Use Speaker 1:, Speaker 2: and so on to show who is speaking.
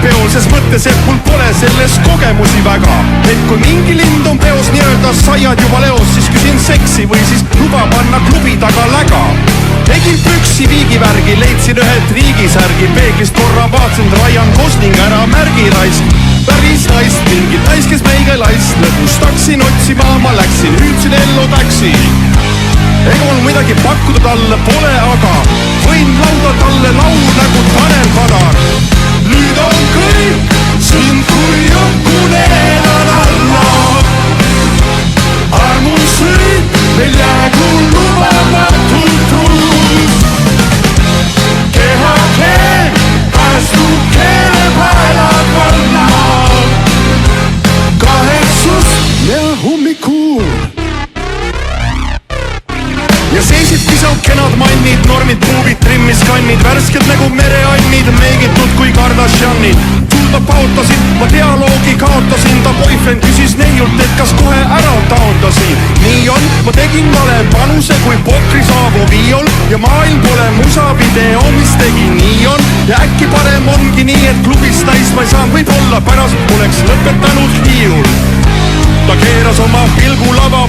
Speaker 1: peol, ses mõttes, et mul pole selles kogemusi väga. Et kui mingi lind on peos nii-öelda saiad juba leos, siis küsin seksi või siis luba panna klubi taga läga. Tegin püksi viigivärgi, leidsin ühed riigisärgi, peeglist korra vaatsin Ryan Gosling ära märgi raisk. Päris naist, mingit nais, kes meiga laisk, lõbus taksin otsima, ma läksin, hüüdsin ellu taksi. Ega mul midagi pakkuda talle pole, aga võin lauda talle laul nagu Tanel Padar. Nüüd on kõik sind kui õhkuneedan alla. Armun sõid, meil jäägu lubamatult truus. Keha keel, päästu keele paelad valla. Kahetsust ja hommikuul. Ja seisid pisav kenad mannid, normid, puubid, trimmis kannid, värsked nagu mereannid, meegitud kui Kardashianid. Tulda paotasin, ma dialoogi kaotasin, ta boyfriend küsis neiult, et kas kohe ära taondasin. Nii on, ma tegin vale panuse kui pokri saabu viiol ja maailm pole musavideo, mis tegi nii on. Ja äkki parem ongi nii, et klubis täis ma ei saanud, võib-olla pärast oleks lõpetanud hiiul. Ta keeras oma pilgu lava